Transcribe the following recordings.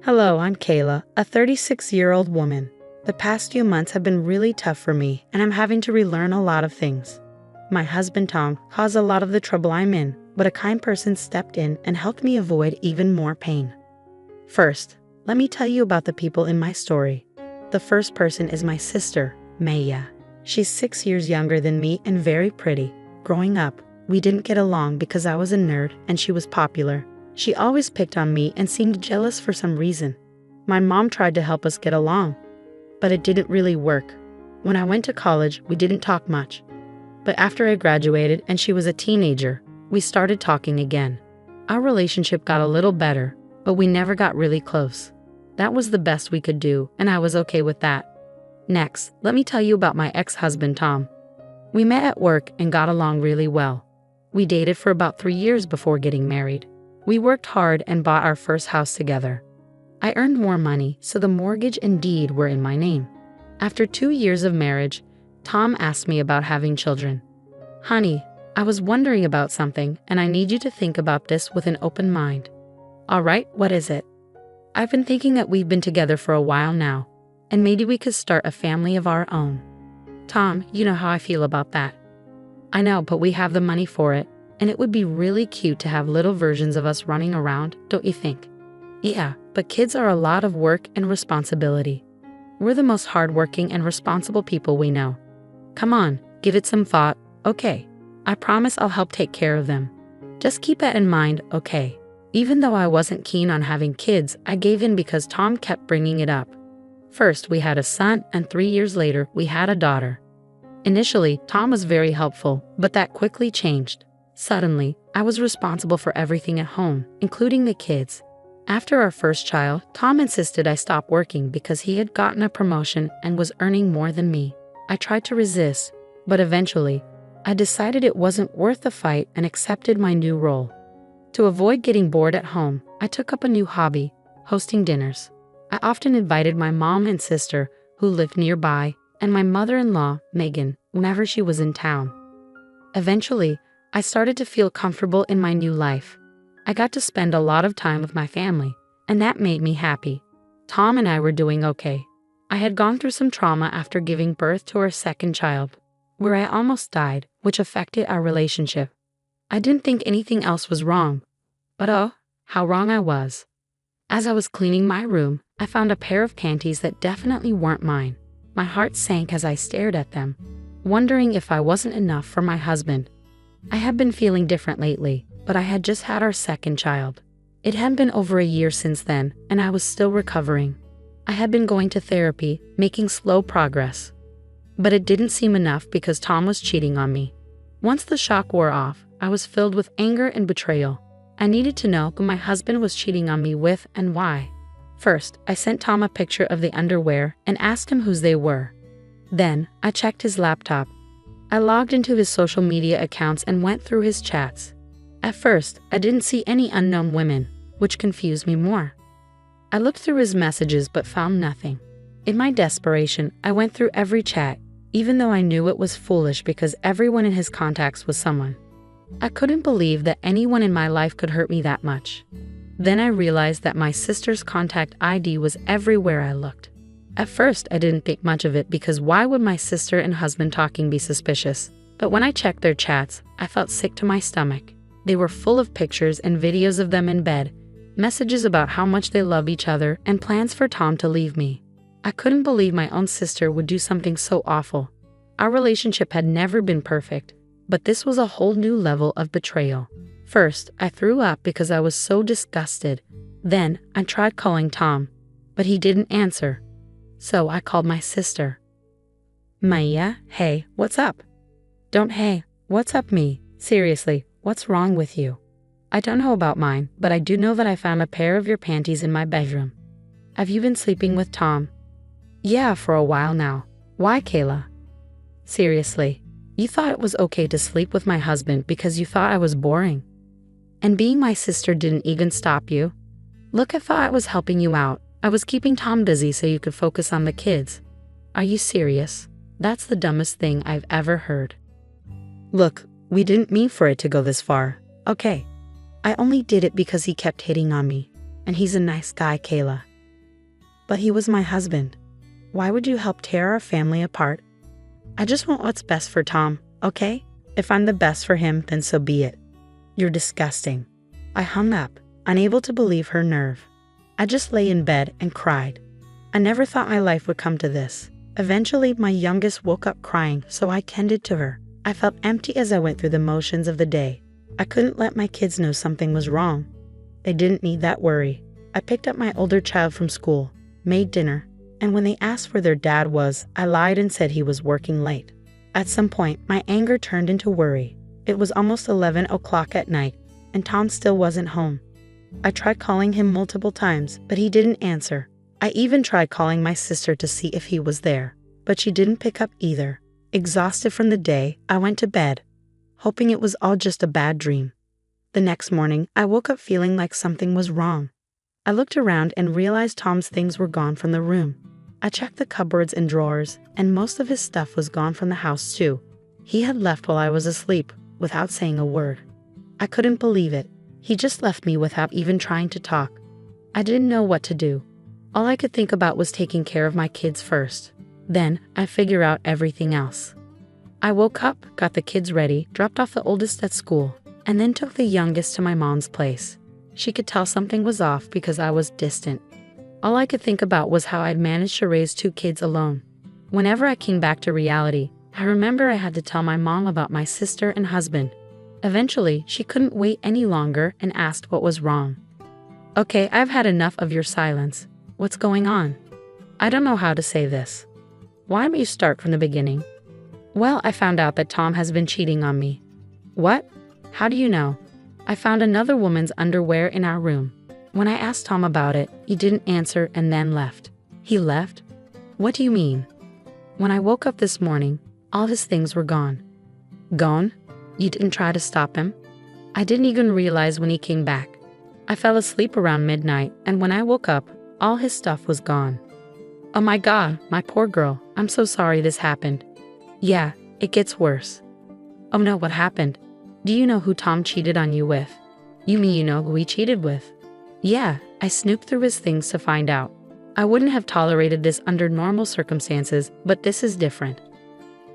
Hello, I'm Kayla, a 36-year-old woman. The past few months have been really tough for me, and I'm having to relearn a lot of things. My husband Tom caused a lot of the trouble I'm in, but a kind person stepped in and helped me avoid even more pain. First, let me tell you about the people in my story. The first person is my sister, Maya. She's 6 years younger than me and very pretty. Growing up, we didn't get along because I was a nerd and she was popular. She always picked on me and seemed jealous for some reason. My mom tried to help us get along, but it didn't really work. When I went to college, we didn't talk much. But after I graduated and she was a teenager, we started talking again. Our relationship got a little better, but we never got really close. That was the best we could do, and I was okay with that. Next, let me tell you about my ex-husband Tom. We met at work and got along really well. We dated for about 3 years before getting married. We worked hard and bought our first house together. I earned more money, so the mortgage and deed were in my name. After 2 years of marriage, Tom asked me about having children. Honey, I was wondering about something, and I need you to think about this with an open mind. All right, what is it? I've been thinking that we've been together for a while now, and maybe we could start a family of our own. Tom, you know how I feel about that. I know, but we have the money for it, and it would be really cute to have little versions of us running around, don't you think? Yeah, but kids are a lot of work and responsibility. We're the most hardworking and responsible people we know. Come on, give it some thought, okay? I promise I'll help take care of them. Just keep that in mind, okay? Even though I wasn't keen on having kids, I gave in because Tom kept bringing it up. First, we had a son, and 3 years later, we had a daughter. Initially, Tom was very helpful, but that quickly changed. Suddenly, I was responsible for everything at home, including the kids. After our first child, Tom insisted I stop working because he had gotten a promotion and was earning more than me. I tried to resist, but eventually, I decided it wasn't worth the fight and accepted my new role. To avoid getting bored at home, I took up a new hobby, hosting dinners. I often invited my mom and sister, who lived nearby, and my mother-in-law, Megan, whenever she was in town. Eventually, I started to feel comfortable in my new life. I got to spend a lot of time with my family, and that made me happy. Tom and I were doing okay. I had gone through some trauma after giving birth to our second child, where I almost died, which affected our relationship. I didn't think anything else was wrong, but oh, how wrong I was. As I was cleaning my room, I found a pair of panties that definitely weren't mine. My heart sank as I stared at them, wondering if I wasn't enough for my husband. I had been feeling different lately, but I had just had our second child. It had been over a year since then, and I was still recovering. I had been going to therapy, making slow progress. But it didn't seem enough because Tom was cheating on me. Once the shock wore off, I was filled with anger and betrayal. I needed to know who my husband was cheating on me with and why. First, I sent Tom a picture of the underwear and asked him whose they were. Then, I checked his laptop. I logged into his social media accounts and went through his chats. At first, I didn't see any unknown women, which confused me more. I looked through his messages but found nothing. In my desperation, I went through every chat, even though I knew it was foolish because everyone in his contacts was someone. I couldn't believe that anyone in my life could hurt me that much. Then I realized that my sister's contact ID was everywhere I looked. At first, I didn't think much of it because why would my sister and husband talking be suspicious? But when I checked their chats, I felt sick to my stomach. They were full of pictures and videos of them in bed, messages about how much they love each other, and plans for Tom to leave me. I couldn't believe my own sister would do something so awful. Our relationship had never been perfect, but this was a whole new level of betrayal. First, I threw up because I was so disgusted. Then, I tried calling Tom, but he didn't answer. So I called my sister. Maya, hey, what's up? Don't hey, what's up me? Seriously, what's wrong with you? I don't know about mine, but I do know that I found a pair of your panties in my bedroom. Have you been sleeping with Tom? Yeah, for a while now. Why, Kayla? Seriously, you thought it was okay to sleep with my husband because you thought I was boring. And being my sister didn't even stop you. Look, I thought I was helping you out. I was keeping Tom busy so you could focus on the kids. Are you serious? That's the dumbest thing I've ever heard. Look, we didn't mean for it to go this far, okay? I only did it because he kept hitting on me. And he's a nice guy, Kayla. But he was my husband. Why would you help tear our family apart? I just want what's best for Tom, okay? If I'm the best for him, then so be it. You're disgusting. I hung up, unable to believe her nerve. I just lay in bed and cried. I never thought my life would come to this. Eventually, my youngest woke up crying, so I tended to her. I felt empty as I went through the motions of the day. I couldn't let my kids know something was wrong. They didn't need that worry. I picked up my older child from school, made dinner, and when they asked where their dad was, I lied and said he was working late. At some point, my anger turned into worry. It was almost 11 o'clock at night, and Tom still wasn't home. I tried calling him multiple times, but he didn't answer. I even tried calling my sister to see if he was there, but she didn't pick up either. Exhausted from the day, I went to bed, hoping it was all just a bad dream. The next morning, I woke up feeling like something was wrong. I looked around and realized Tom's things were gone from the room. I checked the cupboards and drawers, and most of his stuff was gone from the house too. He had left while I was asleep, without saying a word. I couldn't believe it. He just left me without even trying to talk. I didn't know what to do. All I could think about was taking care of my kids first. Then, I'd figure out everything else. I woke up, got the kids ready, dropped off the oldest at school, and then took the youngest to my mom's place. She could tell something was off because I was distant. All I could think about was how I'd managed to raise 2 kids alone. Whenever I came back to reality, I remember I had to tell my mom about my sister and husband. Eventually, she couldn't wait any longer and asked what was wrong. Okay, I've had enough of your silence. What's going on? I don't know how to say this. Why don't you start from the beginning? Well, I found out that Tom has been cheating on me. What? How do you know? I found another woman's underwear in our room. When I asked Tom about it, he didn't answer and then left. He left? What do you mean? When I woke up this morning, all his things were gone. Gone? You didn't try to stop him? I didn't even realize when he came back. I fell asleep around midnight, and when I woke up, all his stuff was gone. Oh my God, my poor girl, I'm so sorry this happened. Yeah, it gets worse. Oh no, what happened? Do you know who Tom cheated on you with? You mean you know who he cheated with? Yeah, I snooped through his things to find out. I wouldn't have tolerated this under normal circumstances, but this is different.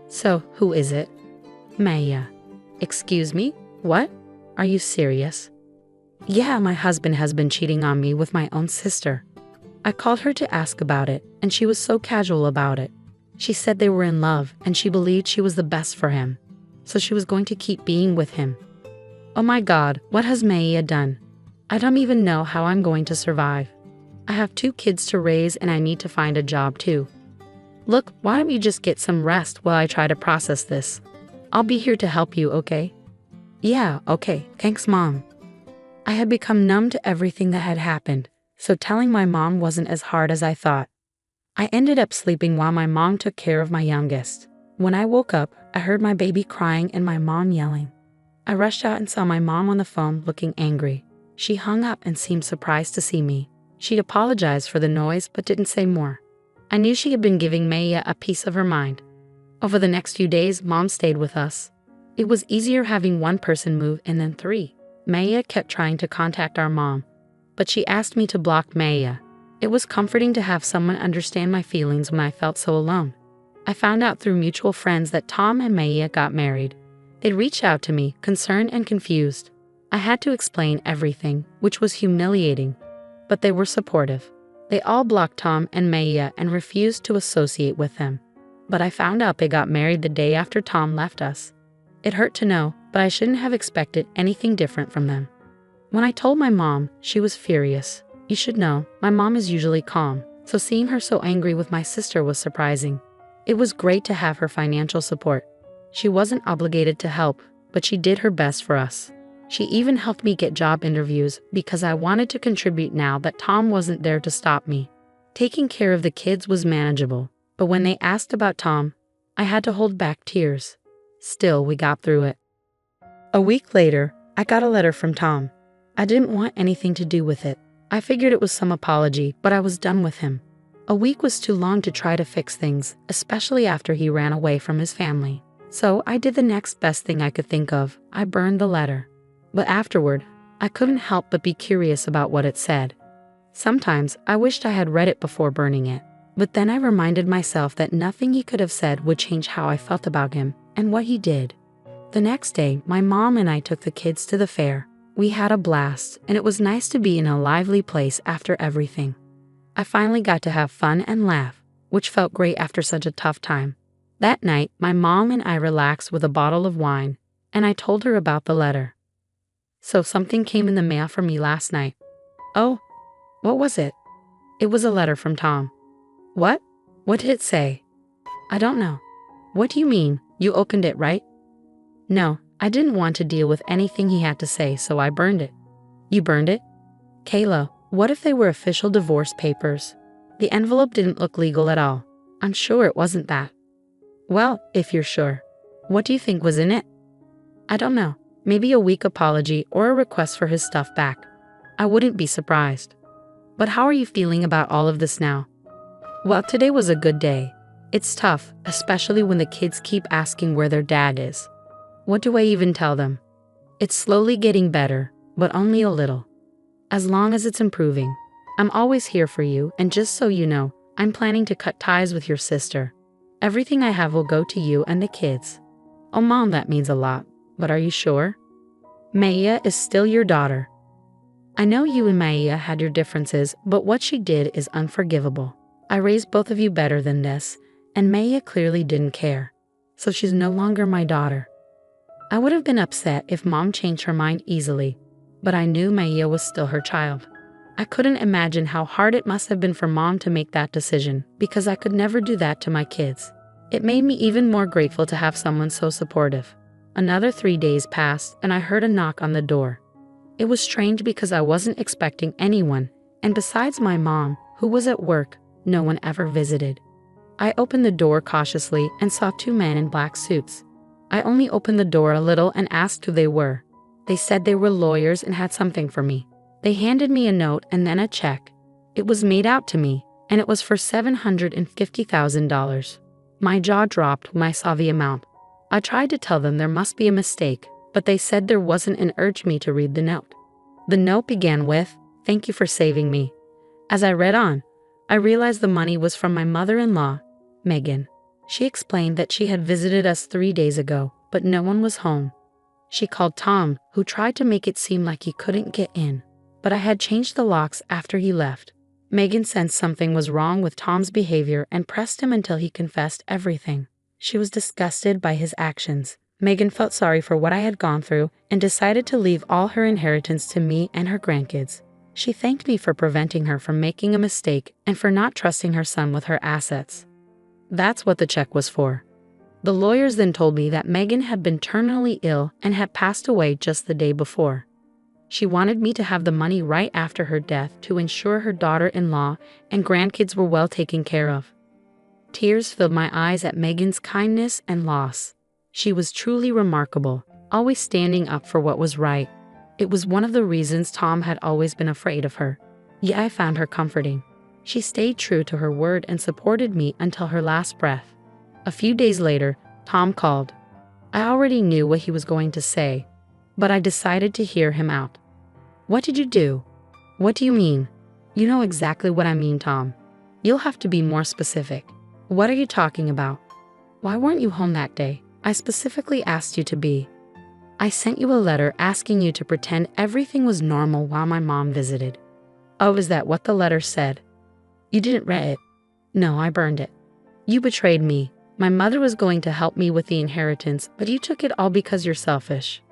So, who is it? Maya. Excuse me? What? Are you serious? Yeah, my husband has been cheating on me with my own sister. I called her to ask about it, and she was so casual about it. She said they were in love, and she believed she was the best for him, so she was going to keep being with him. Oh my God, what has Maya done? I don't even know how I'm going to survive. I have 2 kids to raise and I need to find a job too. Look, why don't you just get some rest while I try to process this? I'll be here to help you, okay? Yeah, okay, thanks Mom. I had become numb to everything that had happened, so telling my mom wasn't as hard as I thought. I ended up sleeping while my mom took care of my youngest. When I woke up, I heard my baby crying and my mom yelling. I rushed out and saw my mom on the phone looking angry. She hung up and seemed surprised to see me. She apologized for the noise but didn't say more. I knew she had been giving Maya a piece of her mind. Over the next few days, Mom stayed with us. It was easier having one person move in than 3. Maya kept trying to contact our mom, but she asked me to block Maya. It was comforting to have someone understand my feelings when I felt so alone. I found out through mutual friends that Tom and Maya got married. They reached out to me, concerned and confused. I had to explain everything, which was humiliating, but they were supportive. They all blocked Tom and Maya and refused to associate with them. But I found out they got married the day after Tom left us. It hurt to know, but I shouldn't have expected anything different from them. When I told my mom, she was furious. You should know, my mom is usually calm, so seeing her so angry with my sister was surprising. It was great to have her financial support. She wasn't obligated to help, but she did her best for us. She even helped me get job interviews because I wanted to contribute now that Tom wasn't there to stop me. Taking care of the kids was manageable, but when they asked about Tom, I had to hold back tears. Still, we got through it. A week later, I got a letter from Tom. I didn't want anything to do with it. I figured it was some apology, but I was done with him. A week was too long to try to fix things, especially after he ran away from his family. So I did the next best thing I could think of. I burned the letter. But afterward, I couldn't help but be curious about what it said. Sometimes I wished I had read it before burning it, but then I reminded myself that nothing he could have said would change how I felt about him and what he did. The next day, my mom and I took the kids to the fair. We had a blast, and it was nice to be in a lively place after everything. I finally got to have fun and laugh, which felt great after such a tough time. That night, my mom and I relaxed with a bottle of wine, and I told her about the letter. So something came in the mail for me last night. Oh, what was it? It was a letter from Tom. What? What did it say? I don't know. What do you mean? You opened it, right? No, I didn't want to deal with anything he had to say, so I burned it. You burned it? Kayla, what if they were official divorce papers? The envelope didn't look legal at all. I'm sure it wasn't that. Well, if you're sure. What do you think was in it? I don't know. Maybe a weak apology or a request for his stuff back. I wouldn't be surprised. But how are you feeling about all of this now? Well, today was a good day. It's tough, especially when the kids keep asking where their dad is. What do I even tell them? It's slowly getting better, but only a little. As long as it's improving. I'm always here for you, and just so you know, I'm planning to cut ties with your sister. Everything I have will go to you and the kids. Oh Mom, that means a lot, but are you sure? Maya is still your daughter. I know you and Maya had your differences, but what she did is unforgivable. I raised both of you better than this, and Maya clearly didn't care. So she's no longer my daughter. I would have been upset if Mom changed her mind easily, but I knew Maya was still her child. I couldn't imagine how hard it must have been for Mom to make that decision, because I could never do that to my kids. It made me even more grateful to have someone so supportive. Another 3 days passed, and I heard a knock on the door. It was strange because I wasn't expecting anyone, and besides my mom, who was at work, no one ever visited. I opened the door cautiously and saw 2 men in black suits. I only opened the door a little and asked who they were. They said they were lawyers and had something for me. They handed me a note and then a check. It was made out to me, and it was for $750,000. My jaw dropped when I saw the amount. I tried to tell them there must be a mistake, but they said there wasn't and urged me to read the note. The note began with, "Thank you for saving me." As I read on, I realized the money was from my mother-in-law, Megan. She explained that she had visited us 3 days ago, but no one was home. She called Tom, who tried to make it seem like he couldn't get in, but I had changed the locks after he left. Megan sensed something was wrong with Tom's behavior and pressed him until he confessed everything. She was disgusted by his actions. Megan felt sorry for what I had gone through and decided to leave all her inheritance to me and her grandkids. She thanked me for preventing her from making a mistake and for not trusting her son with her assets. That's what the check was for. The lawyers then told me that Megan had been terminally ill and had passed away just the day before. She wanted me to have the money right after her death to ensure her daughter-in-law and grandkids were well taken care of. Tears filled my eyes at Megan's kindness and loss. She was truly remarkable, always standing up for what was right. It was one of the reasons Tom had always been afraid of her. Yet I found her comforting. She stayed true to her word and supported me until her last breath. A few days later, Tom called. I already knew what he was going to say, but I decided to hear him out. "What did you do?" "What do you mean?" "You know exactly what I mean, Tom. You'll have to be more specific." "What are you talking about?" "Why weren't you home that day? I specifically asked you to be. I sent you a letter asking you to pretend everything was normal while my mom visited." "Oh, is that what the letter said?" "You didn't read it." "No, I burned it." "You betrayed me. My mother was going to help me with the inheritance, but you took it all because you're selfish."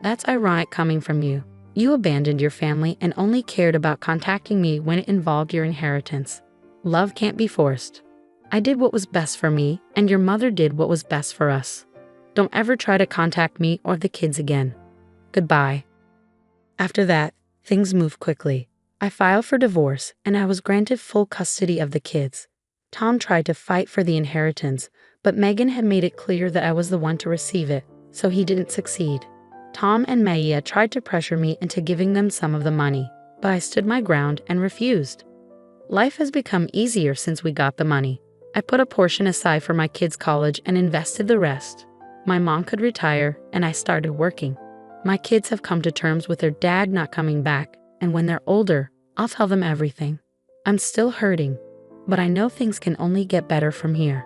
"That's ironic coming from you. You abandoned your family and only cared about contacting me when it involved your inheritance. Love can't be forced. I did what was best for me, and your mother did what was best for us. Don't ever try to contact me or the kids again. Goodbye." After that, things moved quickly. I filed for divorce, and I was granted full custody of the kids. Tom tried to fight for the inheritance, but Megan had made it clear that I was the one to receive it, so he didn't succeed. Tom and Maya tried to pressure me into giving them some of the money, but I stood my ground and refused. Life has become easier since we got the money. I put a portion aside for my kids' college and invested the rest. My mom could retire, and I started working. My kids have come to terms with their dad not coming back, and when they're older, I'll tell them everything. I'm still hurting, but I know things can only get better from here.